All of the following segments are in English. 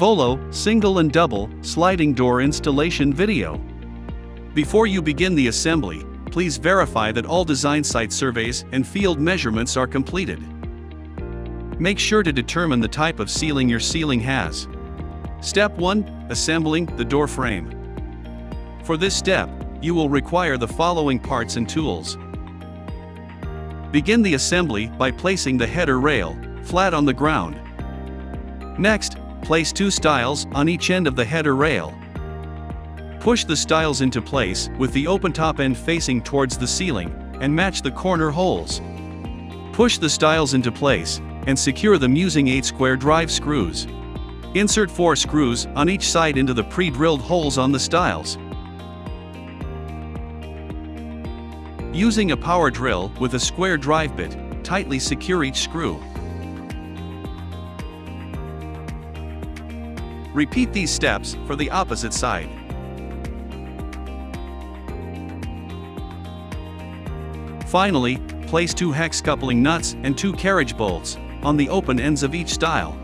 Volo, single and double, sliding door installation video. Before you begin the assembly, please verify that all design site surveys and field measurements are completed. Make sure to determine the type of ceiling your ceiling has. Step 1. Assembling the door frame. For this step, you will require the following parts and tools. Begin the assembly by placing the header rail flat on the ground. Next, place 2 stiles on each end of the header rail. Push the stiles into place with the open top end facing towards the ceiling and match the corner holes. Push the stiles into place and secure them using 8 square drive screws. Insert 4 screws on each side into the pre-drilled holes on the stiles. Using a power drill with a square drive bit, tightly secure each screw. Repeat these steps for the opposite side. Finally, place 2 hex coupling nuts and 2 carriage bolts on the open ends of each stile.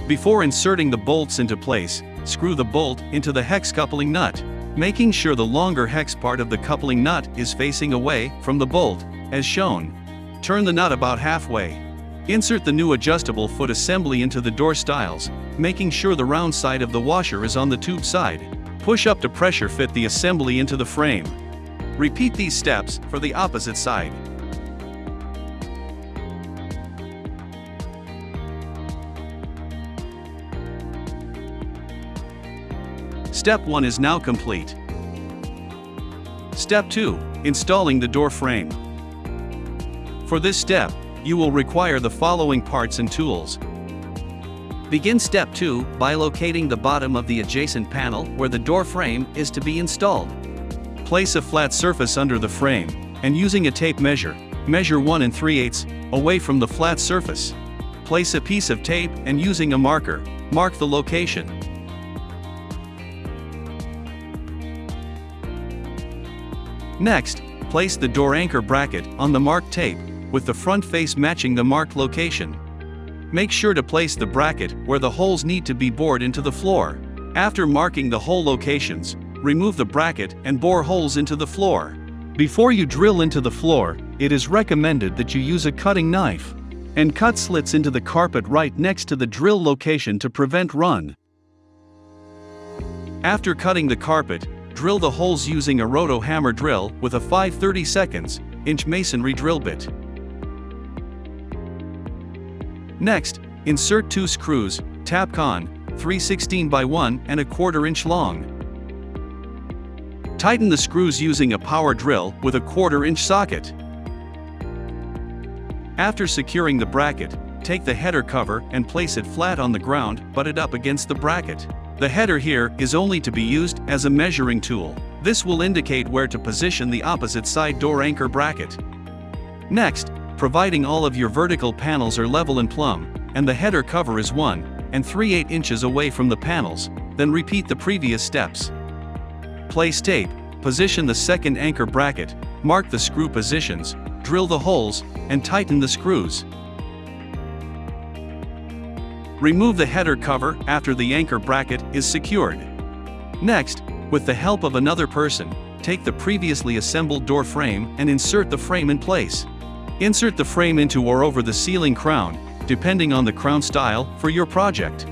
Before inserting the bolts into place, screw the bolt into the hex coupling nut, making sure the longer hex part of the coupling nut is facing away from the bolt, as shown. Turn the nut about halfway. Insert the new adjustable foot assembly into the door stiles, making sure the round side of the washer is on the tube side. Push up to pressure fit the assembly into the frame. Repeat these steps for the opposite side. Step 1 is now complete. Step 2. Installing the door frame. For this step, you will require the following parts and tools. Begin step 2 by locating the bottom of the adjacent panel where the door frame is to be installed. Place a flat surface under the frame, and using a tape measure, measure 1 3/8 away from the flat surface. Place a piece of tape and using a marker, mark the location. Next, place the door anchor bracket on the marked tape, with the front face matching the marked location. Make sure to place the bracket where the holes need to be bored into the floor. After marking the hole locations, remove the bracket and bore holes into the floor. Before you drill into the floor, it is recommended that you use a cutting knife and cut slits into the carpet right next to the drill location to prevent run. After cutting the carpet, drill the holes using a roto hammer drill with a 5/32 inch masonry drill bit. Next, insert 2 screws, Tapcon, 3/16 by 1 1/4 inch long. Tighten the screws using a power drill with a 1/4 inch socket. After securing the bracket, take the header cover and place it flat on the ground, butted up against the bracket. The header here is only to be used as a measuring tool. This will indicate where to position the opposite side door anchor bracket. Next, providing all of your vertical panels are level and plumb, and the header cover is 1 3/8 inches away from the panels, then repeat the previous steps. Place tape, position the second anchor bracket, mark the screw positions, drill the holes, and tighten the screws. Remove the header cover after the anchor bracket is secured. Next, with the help of another person, take the previously assembled door frame and insert the frame in place. Insert the frame into or over the ceiling crown, depending on the crown style for your project.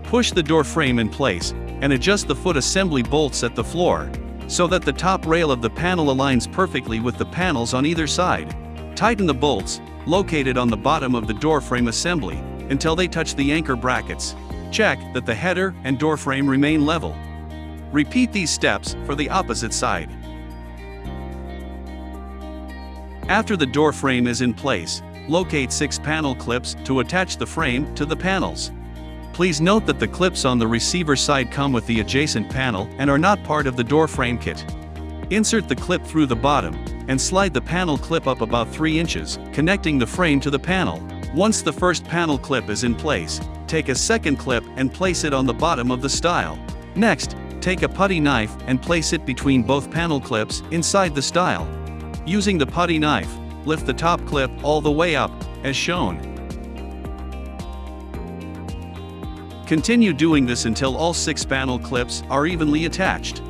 Push the door frame in place and adjust the foot assembly bolts at the floor, so that the top rail of the panel aligns perfectly with the panels on either side. Tighten the bolts, located on the bottom of the door frame assembly, until they touch the anchor brackets. Check that the header and door frame remain level. Repeat these steps for the opposite side. After the door frame is in place, locate 6 panel clips to attach the frame to the panels. Please note that the clips on the receiver side come with the adjacent panel and are not part of the door frame kit. Insert the clip through the bottom, and slide the panel clip up about 3 inches, connecting the frame to the panel. Once the first panel clip is in place, take a second clip and place it on the bottom of the stile. Next, take a putty knife and place it between both panel clips inside the stile. Using the putty knife, lift the top clip all the way up, as shown. Continue doing this until all 6 panel clips are evenly attached.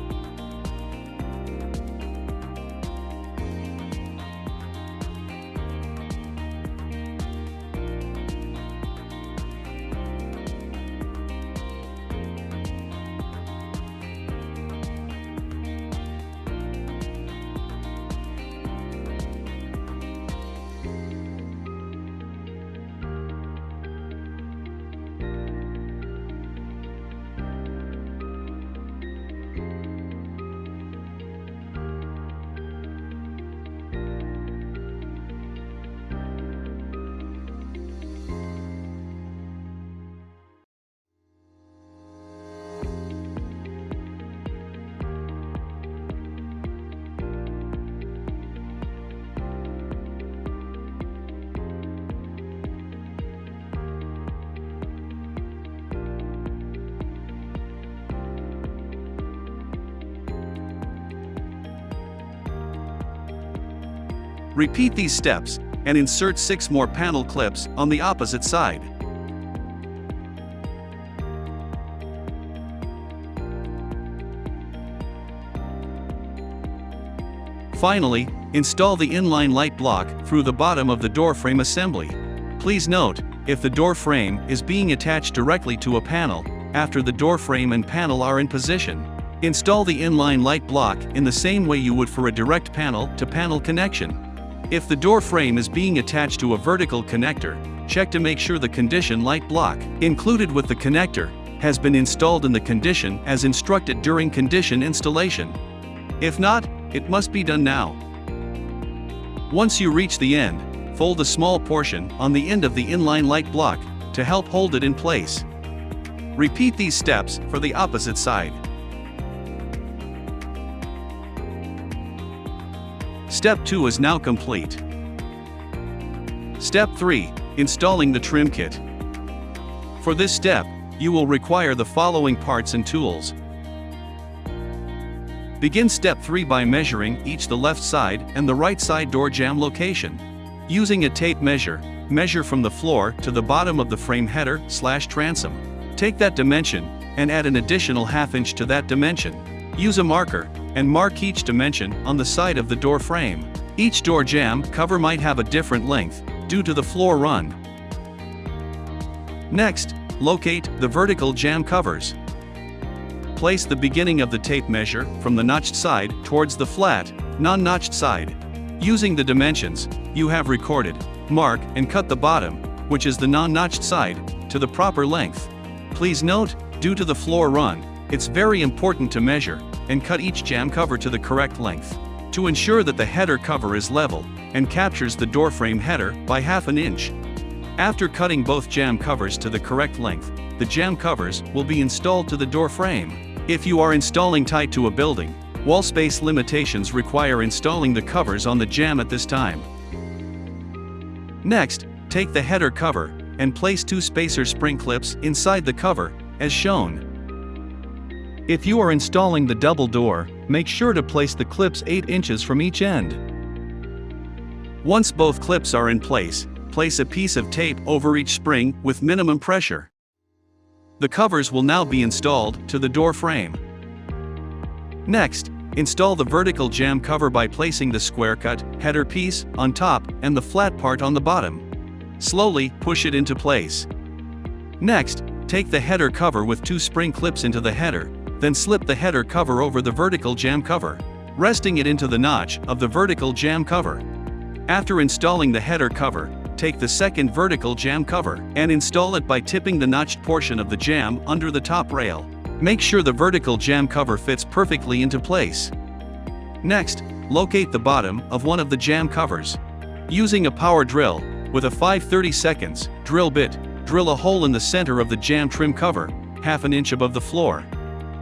Repeat these steps, and insert 6 more panel clips on the opposite side. Finally, install the inline light block through the bottom of the door frame assembly. Please note, if the door frame is being attached directly to a panel, after the door frame and panel are in position, install the inline light block in the same way you would for a direct panel-to-panel connection. If the door frame is being attached to a vertical connector, check to make sure the condition light block included with the connector has been installed in the condition as instructed during condition installation. If not, it must be done now. Once you reach the end, fold a small portion on the end of the inline light block to help hold it in place. Repeat these steps for the opposite side. Step 2 is now complete. Step 3, installing the trim kit. For this step, you will require the following parts and tools. Begin step 3 by measuring each the left side and the right side door jamb location. Using a tape measure, measure from the floor to the bottom of the frame header/transom. Take that dimension and add an additional ½ inch to that dimension. Use a marker and mark each dimension on the side of the door frame. Each door jamb cover might have a different length due to the floor run. Next, locate the vertical jamb covers. Place the beginning of the tape measure from the notched side towards the flat, non-notched side. Using the dimensions you have recorded, mark and cut the bottom, which is the non-notched side, to the proper length. Please note, due to the floor run, it's very important to measure and cut each jamb cover to the correct length to ensure that the header cover is level and captures the door frame header by ½ inch. After cutting both jamb covers to the correct length, the jamb covers will be installed to the door frame. If you are installing tight to a building, wall space limitations require installing the covers on the jamb at this time. Next, take the header cover and place 2 spacer spring clips inside the cover, as shown. If you are installing the double door, make sure to place the clips 8 inches from each end. Once both clips are in place, place a piece of tape over each spring with minimum pressure. The covers will now be installed to the door frame. Next, install the vertical jamb cover by placing the square cut header piece on top and the flat part on the bottom. Slowly push it into place. Next, take the header cover with 2 spring clips into the header, then slip the header cover over the vertical jamb cover, resting it into the notch of the vertical jamb cover. After installing the header cover, take the second vertical jamb cover and install it by tipping the notched portion of the jamb under the top rail. Make sure the vertical jamb cover fits perfectly into place. Next, locate the bottom of one of the jamb covers. Using a power drill, with a 5/32 drill bit, drill a hole in the center of the jamb trim cover, ½ inch above the floor.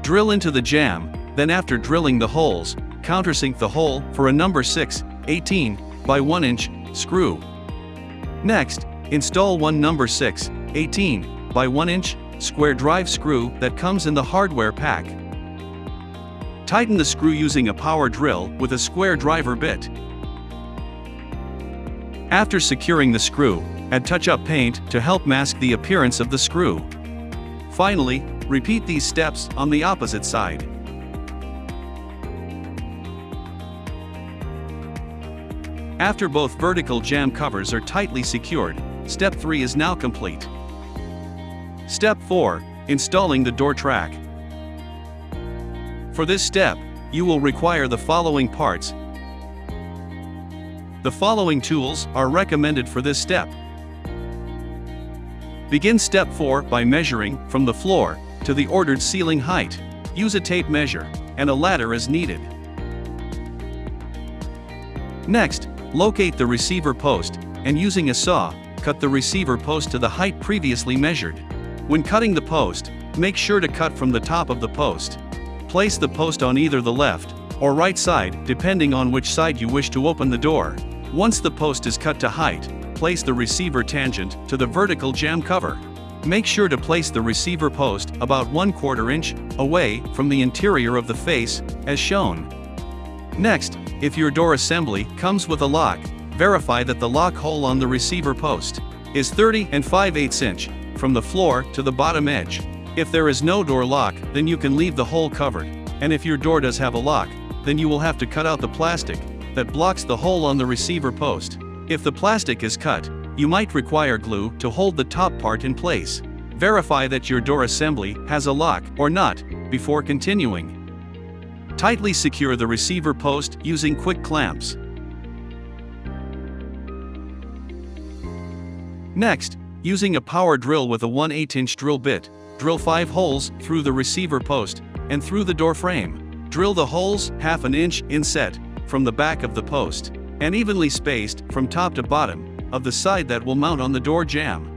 Drill into the jamb, then after drilling the holes, countersink the hole for a number 6/18 by 1 inch screw. Next, install one number 6/18 by 1 inch square drive screw that comes in the hardware pack. Tighten the screw using a power drill with a square driver bit. After securing the screw, add touch-up paint to help mask the appearance of the screw. Finally, repeat these steps on the opposite side. After both vertical jam covers are tightly secured, step 3 is now complete. Step 4. Installing the door track. For this step, you will require the following parts. The following tools are recommended for this step. Begin step 4 by measuring from the floor to the ordered ceiling height. Use a tape measure and a ladder as needed. Next, locate the receiver post and using a saw, cut the receiver post to the height previously measured. When cutting the post, make sure to cut from the top of the post. Place the post on either the left or right side depending on which side you wish to open the door. Once the post is cut to height, place the receiver tangent to the vertical jam cover. Make sure to place the receiver post about 1/4 inch away from the interior of the face, as shown. Next, if your door assembly comes with a lock, verify that the lock hole on the receiver post is 30 5/8 inch from the floor to the bottom edge. If there is no door lock, then you can leave the hole covered, and if your door does have a lock, then you will have to cut out the plastic that blocks the hole on the receiver post. If the plastic is cut, you might require glue to hold the top part in place. Verify that your door assembly has a lock or not before continuing. Tightly secure the receiver post using quick clamps. Next, using a power drill with a 1/8 inch drill bit, drill 5 holes through the receiver post and through the door frame. Drill the holes 1/2 inch inset from the back of the post and evenly spaced from top to bottom of the side that will mount on the door jamb.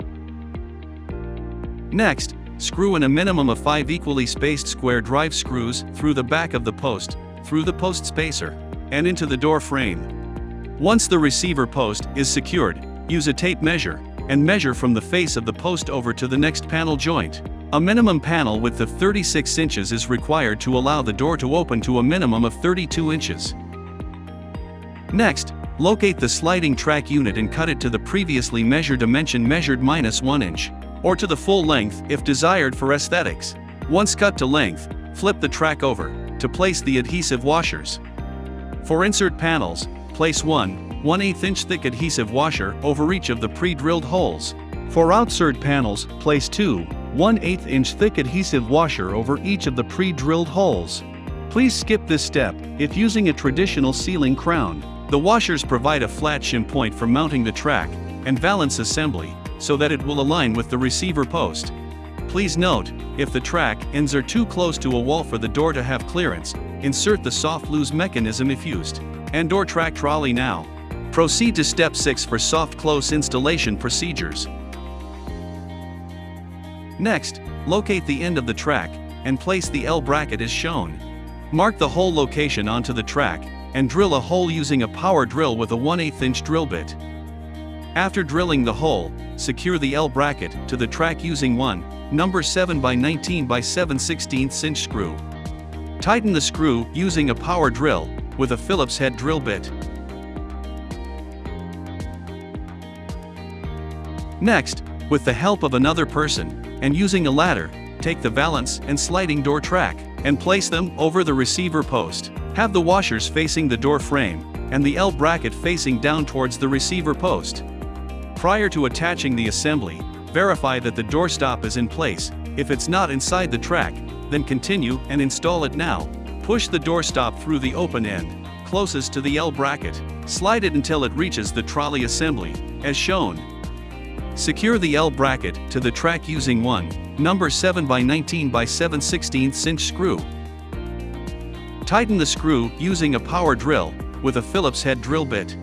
Next, screw in a minimum of 5 equally spaced square drive screws through the back of the post, through the post spacer, and into the door frame. Once the receiver post is secured, use a tape measure and measure from the face of the post over to the next panel joint. A minimum panel width of 36 inches is required to allow the door to open to a minimum of 32 inches. Next, locate the sliding track unit and cut it to the previously measured dimension measured -1 inch, or to the full length if desired for aesthetics. Once cut to length, flip the track over to place the adhesive washers. For insert panels, place 1/8 inch thick adhesive washer over each of the pre-drilled holes. For outsert panels, place 2/8 inch thick adhesive washer over each of the pre-drilled holes. Please skip this step if using a traditional ceiling crown. The washers provide a flat shim point for mounting the track and valance assembly so that it will align with the receiver post. Please note, if the track ends are too close to a wall for the door to have clearance, insert the soft lose mechanism if used. And door track trolley now. Proceed to step 6 for soft close installation procedures. Next, locate the end of the track and place the L bracket as shown. Mark the hole location onto the track and drill a hole using a power drill with a 1/8 inch drill bit. After drilling the hole, secure the L bracket to the track using one number 7 by 19 by 7/16 inch screw. Tighten the screw using a power drill with a Phillips head drill bit. Next, with the help of another person and using a ladder, take the valance and sliding door track and place them over the receiver post. Have the washers facing the door frame and the L bracket facing down towards the receiver post. Prior to attaching the assembly, verify that the door stop is in place. If it's not inside the track, then continue and install it now. Push the door stop through the open end, closest to the L bracket. Slide it until it reaches the trolley assembly, as shown. Secure the L bracket to the track using one number 7 by 19 by 7/16 inch screw. Tighten the screw using a power drill with a Phillips head drill bit.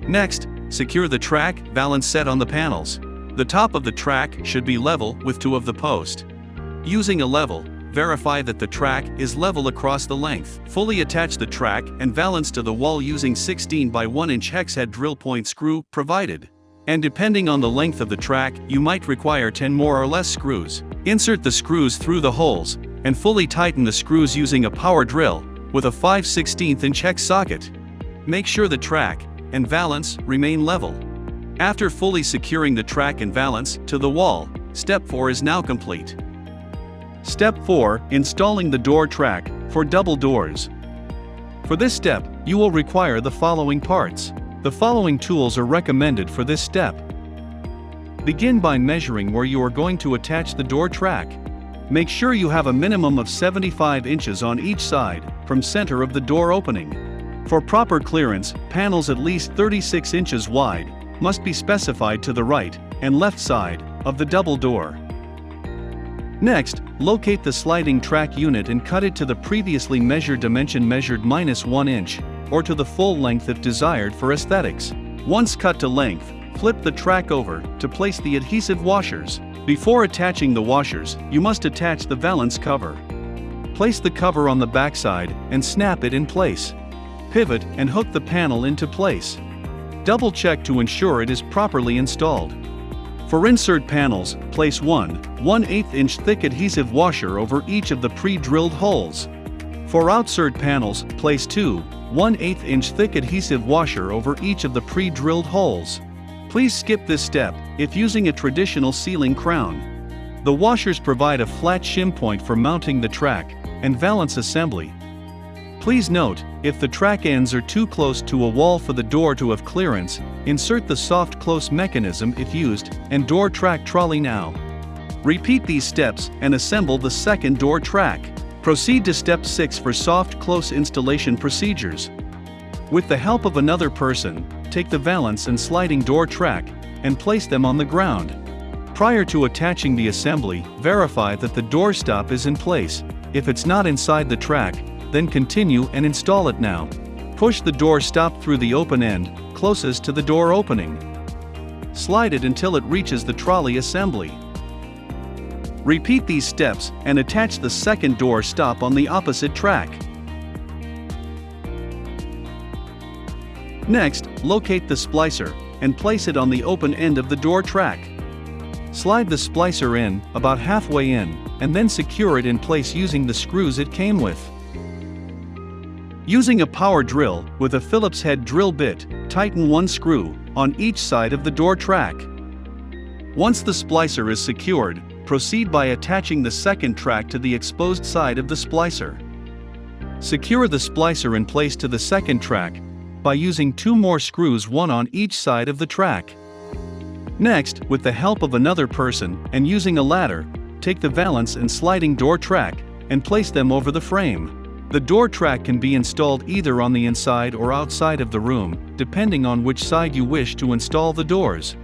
Next, secure the track valance set on the panels. The top of the track should be level with two of the post. Using a level, verify that the track is level across the length. Fully attach the track and valance to the wall using 16 by 1 inch hex head drill point screw provided. And depending on the length of the track, you might require 10 more or less screws. Insert the screws through the holes and fully tighten the screws using a power drill with a 5/16 inch hex socket. Make sure the track and valance remain level. After fully securing the track and valance to the wall, step 4 is now complete. Step 4. Installing the door track for double doors. For this step, you will require the following parts. The following tools are recommended for this step. Begin by measuring where you are going to attach the door track. Make sure you have a minimum of 75 inches on each side, from center of the door opening. For proper clearance, panels at least 36 inches wide must be specified to the right and left side of the double door. Next, locate the sliding track unit and cut it to the previously measured dimension measured -1 inch, or to the full length if desired for aesthetics. Once cut to length, flip the track over to place the adhesive washers. Before attaching the washers, you must attach the valance cover. Place the cover on the backside and snap it in place. Pivot and hook the panel into place. Double check to ensure it is properly installed. For insert panels, place one 1/8 inch thick adhesive washer over each of the pre-drilled holes. For outsert panels, place two 1/8 inch thick adhesive washer over each of the pre-drilled holes. Please skip this step if using a traditional ceiling crown. The washers provide a flat shim point for mounting the track and valance assembly. Please note, if the track ends are too close to a wall for the door to have clearance, insert the soft close mechanism if used and door track trolley now. Repeat these steps and assemble the second door track. Proceed to step 6 for soft close installation procedures. With the help of another person, take the valance and sliding door track and place them on the ground. Prior to attaching the assembly, verify that the door stop is in place. If it's not inside the track, then continue and install it now. Push the door stop through the open end, closest to the door opening. Slide it until it reaches the trolley assembly. Repeat these steps and attach the second door stop on the opposite track. Next, locate the splicer and place it on the open end of the door track. Slide the splicer in, about halfway in, and then secure it in place using the screws it came with. Using a power drill with a Phillips head drill bit, tighten one screw on each side of the door track. Once the splicer is secured, proceed by attaching the second track to the exposed side of the splicer. Secure the splicer in place to the second track by using two more screws, one on each side of the track. Next, with the help of another person and using a ladder, take the valance and sliding door track and place them over the frame. The door track can be installed either on the inside or outside of the room, depending on which side you wish to install the doors.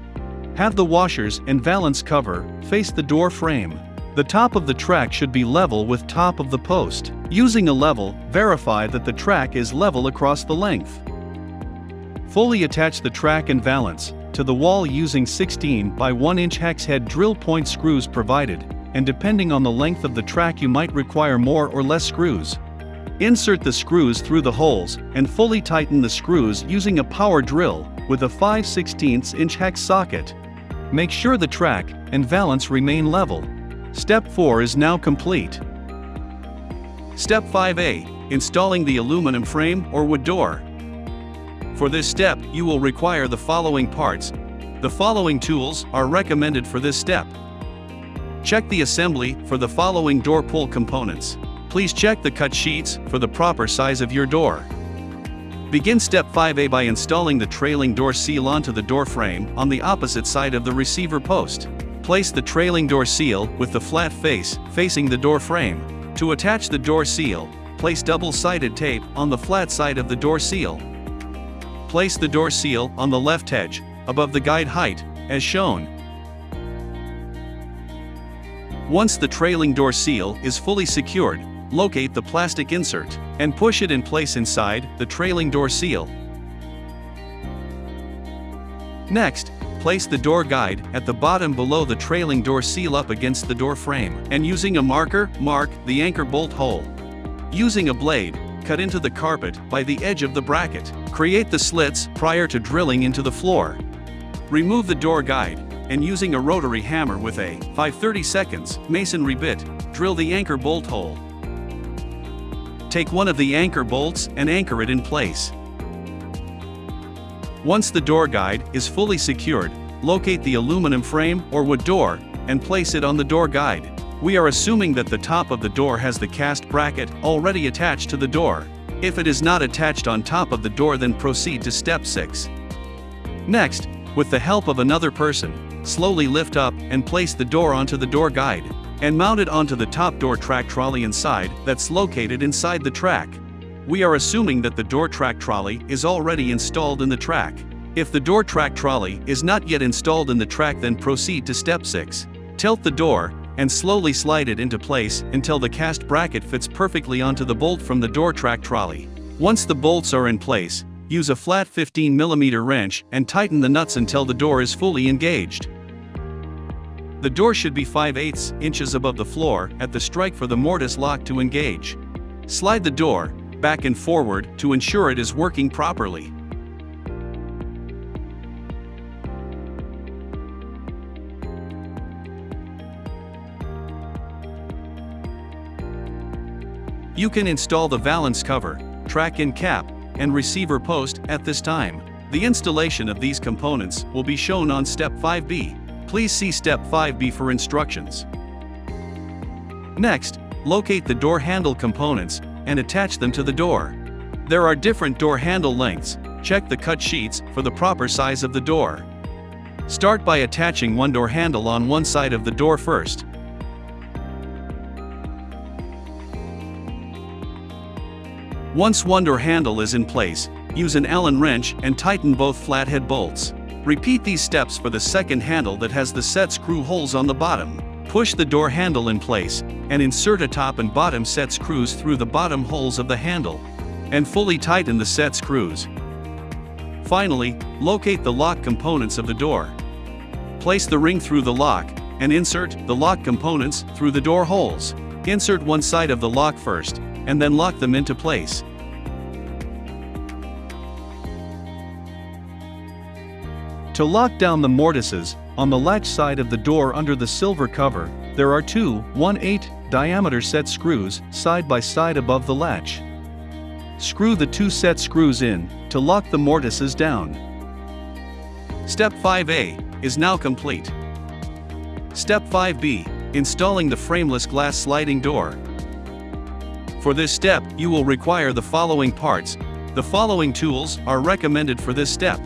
Have the washers and valance cover face the door frame. The top of the track should be level with top of the post. Using a level, verify that the track is level across the length. Fully attach the track and valance to the wall using 16 by 1 inch hex head drill point screws provided, and depending on the length of the track you might require more or less screws. Insert the screws through the holes and fully tighten the screws using a power drill with a 5/16 inch hex socket. Make sure the track and valance remain level. Step 4 is now complete. Step 5A, installing the aluminum frame or wood door. For this step, you will require the following parts. The following tools are recommended for this step. Check the assembly for the following door pull components. Please check the cut sheets for the proper size of your door. Begin step 5A by installing the trailing door seal onto the door frame on the opposite side of the receiver post. Place the trailing door seal with the flat face facing the door frame. To attach the door seal, place double-sided tape on the flat side of the door seal. Place the door seal on the left edge, above the guide height, as shown. Once the trailing door seal is fully secured, locate the plastic insert and push it in place inside the trailing door seal. Next, place the door guide at the bottom below the trailing door seal up against the door frame, and using a marker, mark the anchor bolt hole. Using a blade, cut into the carpet by the edge of the bracket. Create the slits prior to drilling into the floor. Remove the door guide, and using a rotary hammer with a 5/32 masonry bit, drill the anchor bolt hole. Take one of the anchor bolts and anchor it in place. Once the door guide is fully secured, locate the aluminum frame or wood door, and place it on the door guide. We are assuming that the top of the door has the cast bracket already attached to the door. If it is not attached on top of the door, then proceed to step 6. Next, with the help of another person, slowly lift up and place the door onto the door guide, and mount it onto the top door track trolley inside that's located inside the track. We are assuming that the door track trolley is already installed in the track. If the door track trolley is not yet installed in the track, then proceed to step 6. Tilt the door, and slowly slide it into place until the cast bracket fits perfectly onto the bolt from the door track trolley. Once the bolts are in place, use a flat 15mm wrench and tighten the nuts until the door is fully engaged. The door should be 5/8 inches above the floor at the strike for the mortise lock to engage. Slide the door back and forward to ensure it is working properly. You can install the valance cover, track in cap, and receiver post at this time. The installation of these components will be shown on step 5B. Please see step 5B for instructions. Next, locate the door handle components and attach them to the door. There are different door handle lengths. Check the cut sheets for the proper size of the door. Start by attaching one door handle on one side of the door first. Once one door handle is in place, use an Allen wrench and tighten both flathead bolts. Repeat these steps for the second handle that has the set screw holes on the bottom. Push the door handle in place, and insert a top and bottom set screws through the bottom holes of the handle, and fully tighten the set screws. Finally, locate the lock components of the door. Place the ring through the lock, and insert the lock components through the door holes. Insert one side of the lock first, and then lock them into place. To lock down the mortises, on the latch side of the door under the silver cover, there are two 1/8 diameter set screws side by side above the latch. Screw the two set screws in to lock the mortises down. Step 5A is now complete. Step 5B, installing the frameless glass sliding door. For this step, you will require the following parts. The following tools are recommended for this step.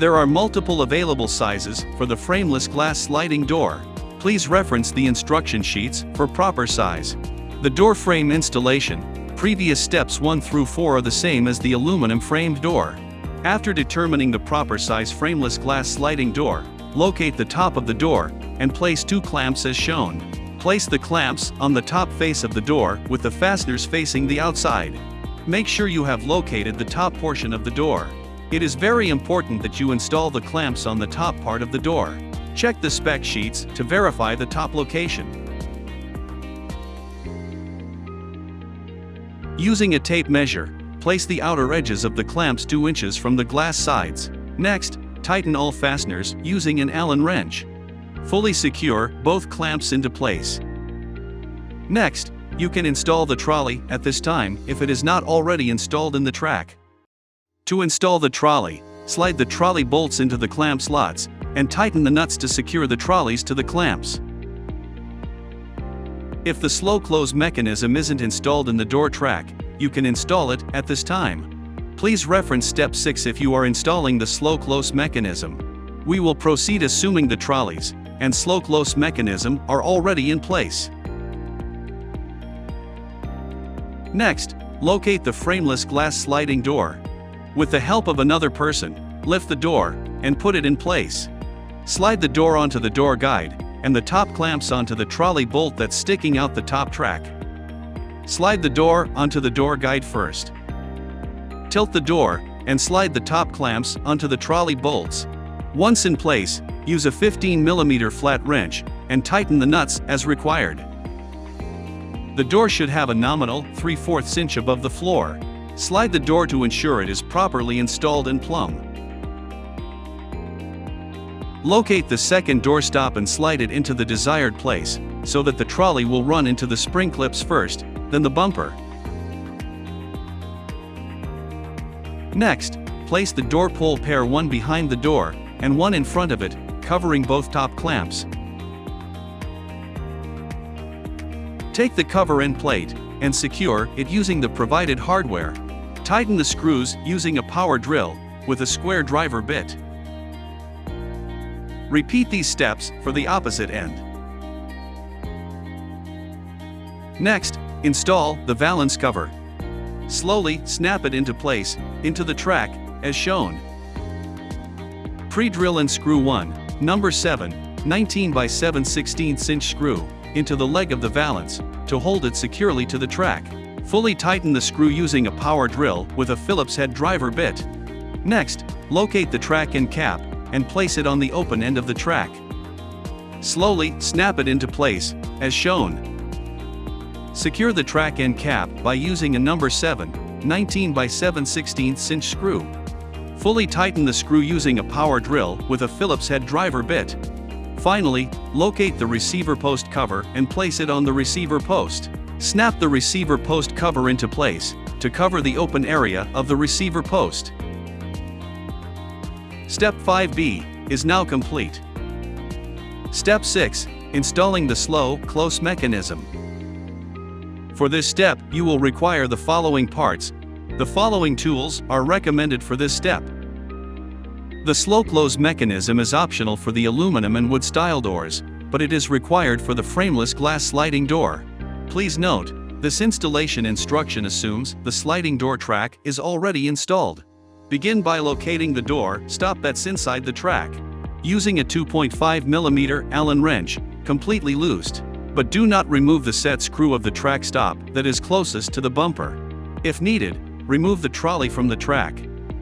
There are multiple available sizes for the frameless glass sliding door. Please reference the instruction sheets for proper size. The door frame installation. Previous steps 1 through 4 are the same as the aluminum framed door. After determining the proper size frameless glass sliding door, locate the top of the door and place 2 clamps as shown. Place the clamps on the top face of the door with the fasteners facing the outside. Make sure you have located the top portion of the door. It is very important that you install the clamps on the top part of the door. Check the spec sheets to verify the top location. Using a tape measure, place the outer edges of the clamps 2 inches from the glass sides. Next, tighten all fasteners using an Allen wrench. Fully secure both clamps into place. Next, you can install the trolley at this time if it is not already installed in the track. To install the trolley, slide the trolley bolts into the clamp slots, and tighten the nuts to secure the trolleys to the clamps. If the slow close mechanism isn't installed in the door track, you can install it at this time. Please reference step 6 if you are installing the slow close mechanism. We will proceed assuming the trolleys and slow close mechanism are already in place. Next, locate the frameless glass sliding door. With the help of another person, lift the door and put it in place. Slide the door onto the door guide and the top clamps onto the trolley bolt that's sticking out the top track. Slide the door onto the door guide first. Tilt the door and slide the top clamps onto the trolley bolts. Once in place, use a 15mm flat wrench and tighten the nuts as required. The door should have a nominal 3/4 inch above the floor. Slide the door to ensure it is properly installed and plumb. Locate the second door stop and slide it into the desired place, so that the trolley will run into the spring clips first, then the bumper. Next, place the door pull pair one behind the door, and one in front of it, covering both top clamps. Take the cover end plate, and secure it using the provided hardware. Tighten the screws using a power drill, with a square driver bit. Repeat these steps for the opposite end. Next, install the valance cover. Slowly snap it into place, into the track, as shown. Pre-drill and screw 1, number 7, 19 by 7/16 inch screw, into the leg of the valance, to hold it securely to the track. Fully tighten the screw using a power drill with a Phillips head driver bit. Next, locate the track end cap, and place it on the open end of the track. Slowly snap it into place, as shown. Secure the track end cap by using a number 7, 19 by 7/16 inch screw. Fully tighten the screw using a power drill with a Phillips head driver bit. Finally, locate the receiver post cover and place it on the receiver post. Snap the receiver post cover into place, to cover the open area of the receiver post. Step 5B is now complete. Step 6, installing the slow close mechanism. For this step, you will require the following parts. The following tools are recommended for this step. The slow close mechanism is optional for the aluminum and wood style doors, but it is required for the frameless glass sliding door. Please note, this installation instruction assumes the sliding door track is already installed. Begin by locating the door stop that's inside the track. Using a 2.5 mm Allen wrench, completely loosed. But do not remove the set screw of the track stop that is closest to the bumper. If needed, remove the trolley from the track.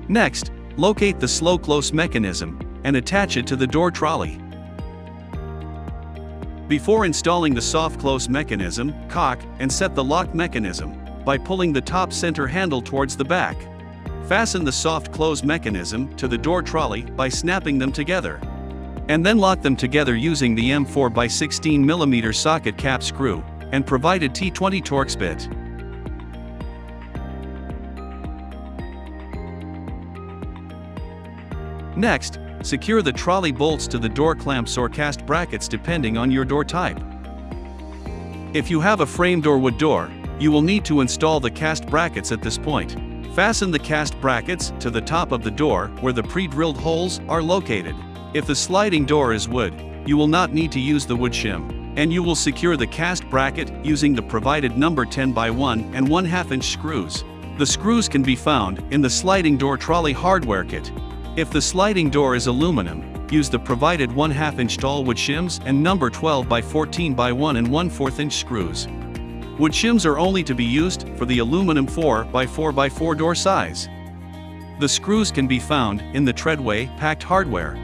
Next, locate the slow close mechanism, and attach it to the door trolley. Before installing the soft close mechanism, cock and set the lock mechanism by pulling the top center handle towards the back. Fasten the soft close mechanism to the door trolley by snapping them together. And then lock them together using the M4 by 16 mm socket cap screw and provided T20 Torx bit. Next, secure the trolley bolts to the door clamps or cast brackets depending on your door type. If you have a framed or wood door, you will need to install the cast brackets at this point. Fasten the cast brackets to the top of the door where the pre-drilled holes are located. If the sliding door is wood, you will not need to use the wood shim, and you will secure the cast bracket using the provided number 10 by 1 and 1/2 inch screws. The screws can be found in the sliding door trolley hardware kit. If the sliding door is aluminum, use the provided 1/2 inch tall wood shims and number 12 by 14 by 1 and 1/4 inch screws. Wood shims are only to be used for the aluminum 4 by 4 by 4 door size. The screws can be found in the treadway packed hardware.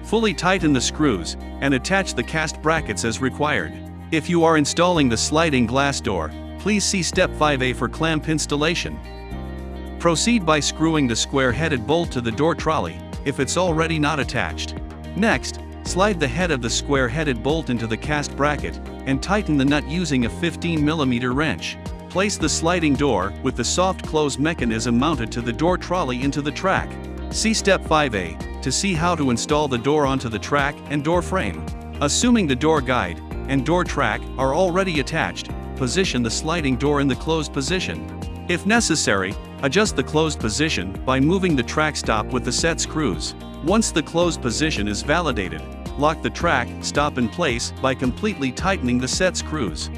Fully tighten the screws, and attach the cast brackets as required. If you are installing the sliding glass door, please see Step 5A for clamp installation. Proceed by screwing the square-headed bolt to the door trolley, if it's already not attached. Next, slide the head of the square-headed bolt into the cast bracket, and tighten the nut using a 15 mm wrench. Place the sliding door with the soft close mechanism mounted to the door trolley into the track. See Step 5A to see how to install the door onto the track and door frame. Assuming the door guide and door track are already attached, position the sliding door in the closed position. If necessary, adjust the closed position by moving the track stop with the set screws. Once the closed position is validated, lock the track stop in place by completely tightening the set screws.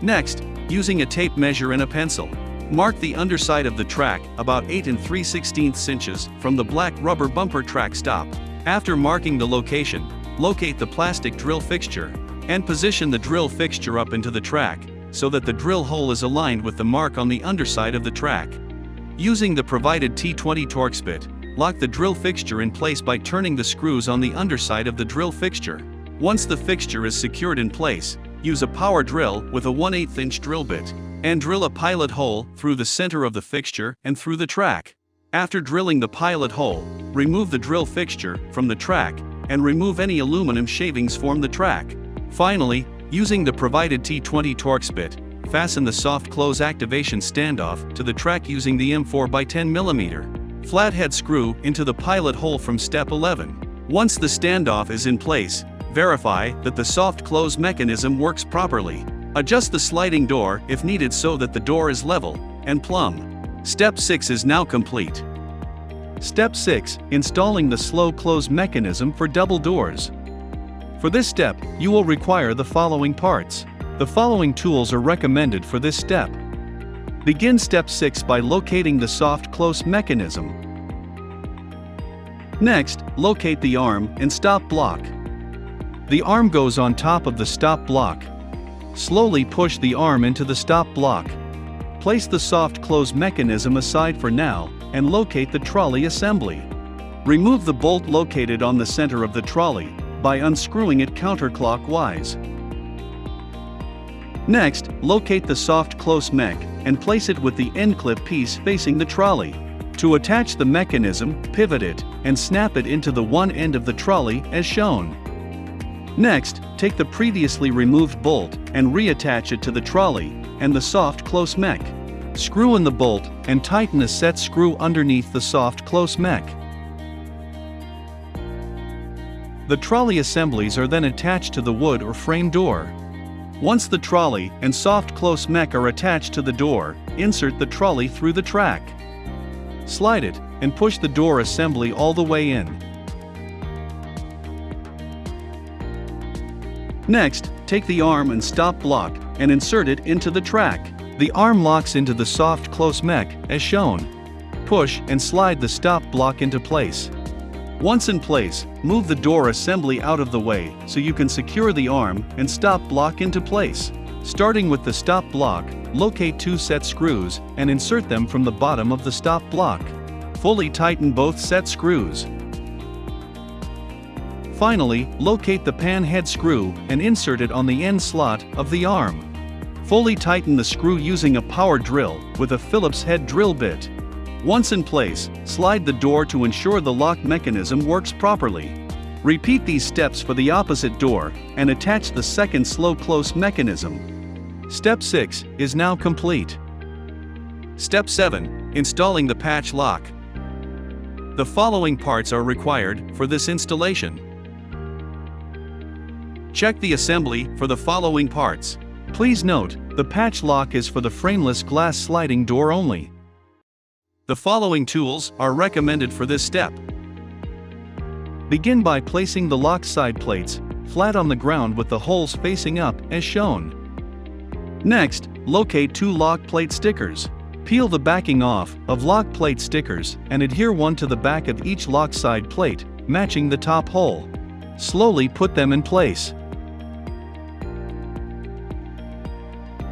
Next, using a tape measure and a pencil, mark the underside of the track about 8 3/16 inches from the black rubber bumper track stop. After marking the location, locate the plastic drill fixture, and position the drill fixture up into the track, so that the drill hole is aligned with the mark on the underside of the track. Using the provided T20 Torx bit, lock the drill fixture in place by turning the screws on the underside of the drill fixture. Once the fixture is secured in place, use a power drill with a 1/8 inch drill bit, and drill a pilot hole through the center of the fixture and through the track. After drilling the pilot hole, remove the drill fixture from the track, and remove any aluminum shavings from the track. Finally, using the provided T20 Torx bit, fasten the soft close activation standoff to the track using the M4 by 10 mm. flathead screw into the pilot hole from step 11. Once the standoff is in place, verify that the soft close mechanism works properly. Adjust the sliding door if needed so that the door is level and plumb. Step 6 is now complete. Step 6. Installing the slow close mechanism for double doors. For this step, you will require the following parts. The following tools are recommended for this step. Begin step 6 by locating the soft close mechanism. Next, locate the arm and stop block. The arm goes on top of the stop block. Slowly push the arm into the stop block. Place the soft close mechanism aside for now and locate the trolley assembly. Remove the bolt located on the center of the trolley by unscrewing it counterclockwise. Next, locate the soft close mech and place it with the end clip piece facing the trolley. To attach the mechanism, pivot it and snap it into the one end of the trolley as shown. Next, take the previously removed bolt and reattach it to the trolley and the soft close mech. Screw in the bolt and tighten a set screw underneath the soft close mech. The trolley assemblies are then attached to the wood or frame door. Once the trolley and soft close mech are attached to the door, insert the trolley through the track. Slide it and push the door assembly all the way in. Next, take the arm and stop block and insert it into the track. The arm locks into the soft close mech as shown. Push and slide the stop block into place. Once in place, move the door assembly out of the way so you can secure the arm and stop block into place. Starting with the stop block, locate 2 set screws and insert them from the bottom of the stop block. Fully tighten both set screws. Finally, locate the pan head screw and insert it on the end slot of the arm. Fully tighten the screw using a power drill with a Phillips head drill bit. Once in place, slide the door to ensure the lock mechanism works properly. Repeat these steps for the opposite door and attach the second slow close mechanism. Step 6 is now complete. Step 7. Installing the patch lock. The following parts are required for this installation. Check the assembly for the following parts. Please note, the patch lock is for the frameless glass sliding door only. The following tools are recommended for this step. Begin by placing the lock side plates flat on the ground with the holes facing up as shown. Next, locate 2 lock plate stickers. Peel the backing off of lock plate stickers and adhere one to the back of each lock side plate, matching the top hole. Slowly put them in place.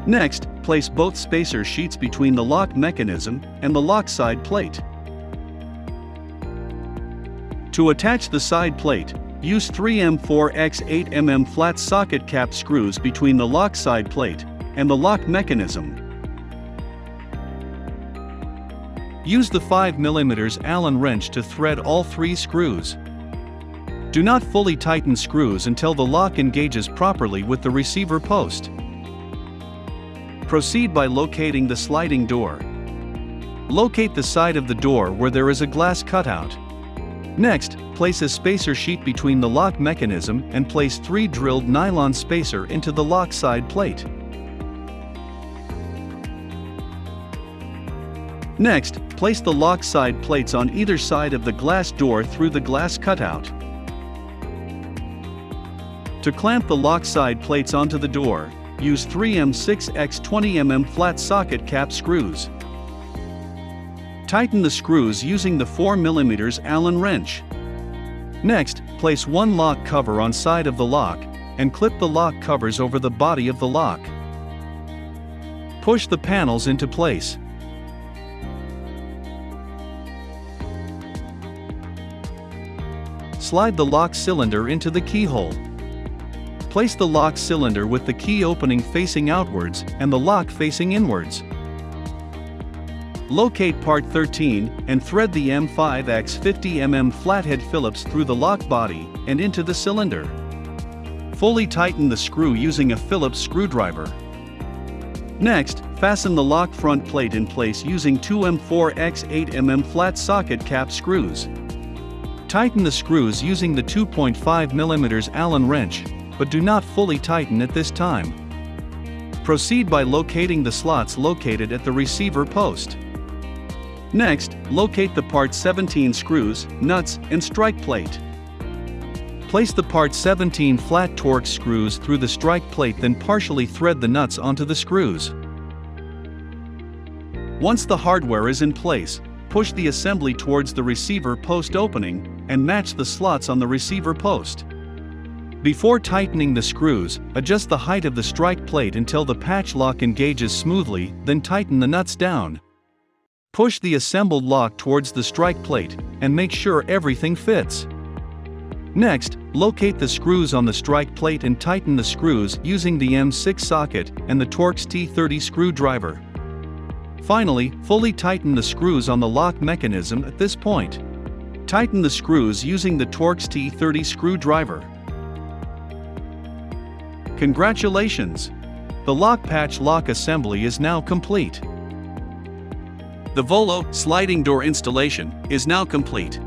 Next, place both spacer sheets between the lock mechanism and the lock side plate. To attach the side plate, use 3M4x8mm flat socket cap screws between the lock side plate and the lock mechanism. Use the 5mm Allen wrench to thread all 3 screws. Do not fully tighten screws until the lock engages properly with the receiver post. Proceed by locating the sliding door. Locate the side of the door where there is a glass cutout. Next, place a spacer sheet between the lock mechanism and place 3 drilled nylon spacer into the lock side plate. Next, place the lock side plates on either side of the glass door through the glass cutout. To clamp the lock side plates onto the door, use 3M6x20mm flat socket cap screws. Tighten the screws using the 4mm Allen wrench. Next, place 1 lock cover on side of the lock and clip the lock covers over the body of the lock. Push the panels into place. Slide the lock cylinder into the keyhole. Place the lock cylinder with the key opening facing outwards and the lock facing inwards. Locate part 13 and thread the M5x50mm flathead Phillips through the lock body and into the cylinder. Fully tighten the screw using a Phillips screwdriver. Next, fasten the lock front plate in place using 2M4x8mm flat socket cap screws. Tighten the screws using the 2.5mm Allen wrench, but do not fully tighten at this time. Proceed by locating the slots located at the receiver post. Next, locate the part 17 screws, nuts, and strike plate. Place the part 17 flat Torx screws through the strike plate, then partially thread the nuts onto the screws. Once the hardware is in place, push the assembly towards the receiver post opening and match the slots on the receiver post. Before tightening the screws, adjust the height of the strike plate until the patch lock engages smoothly, then tighten the nuts down. Push the assembled lock towards the strike plate and make sure everything fits. Next, locate the screws on the strike plate and tighten the screws using the M6 socket and the Torx T30 screwdriver. Finally, fully tighten the screws on the lock mechanism at this point. Tighten the screws using the Torx T30 screwdriver. Congratulations! The lock patch lock assembly is now complete. The Volo sliding door installation is now complete.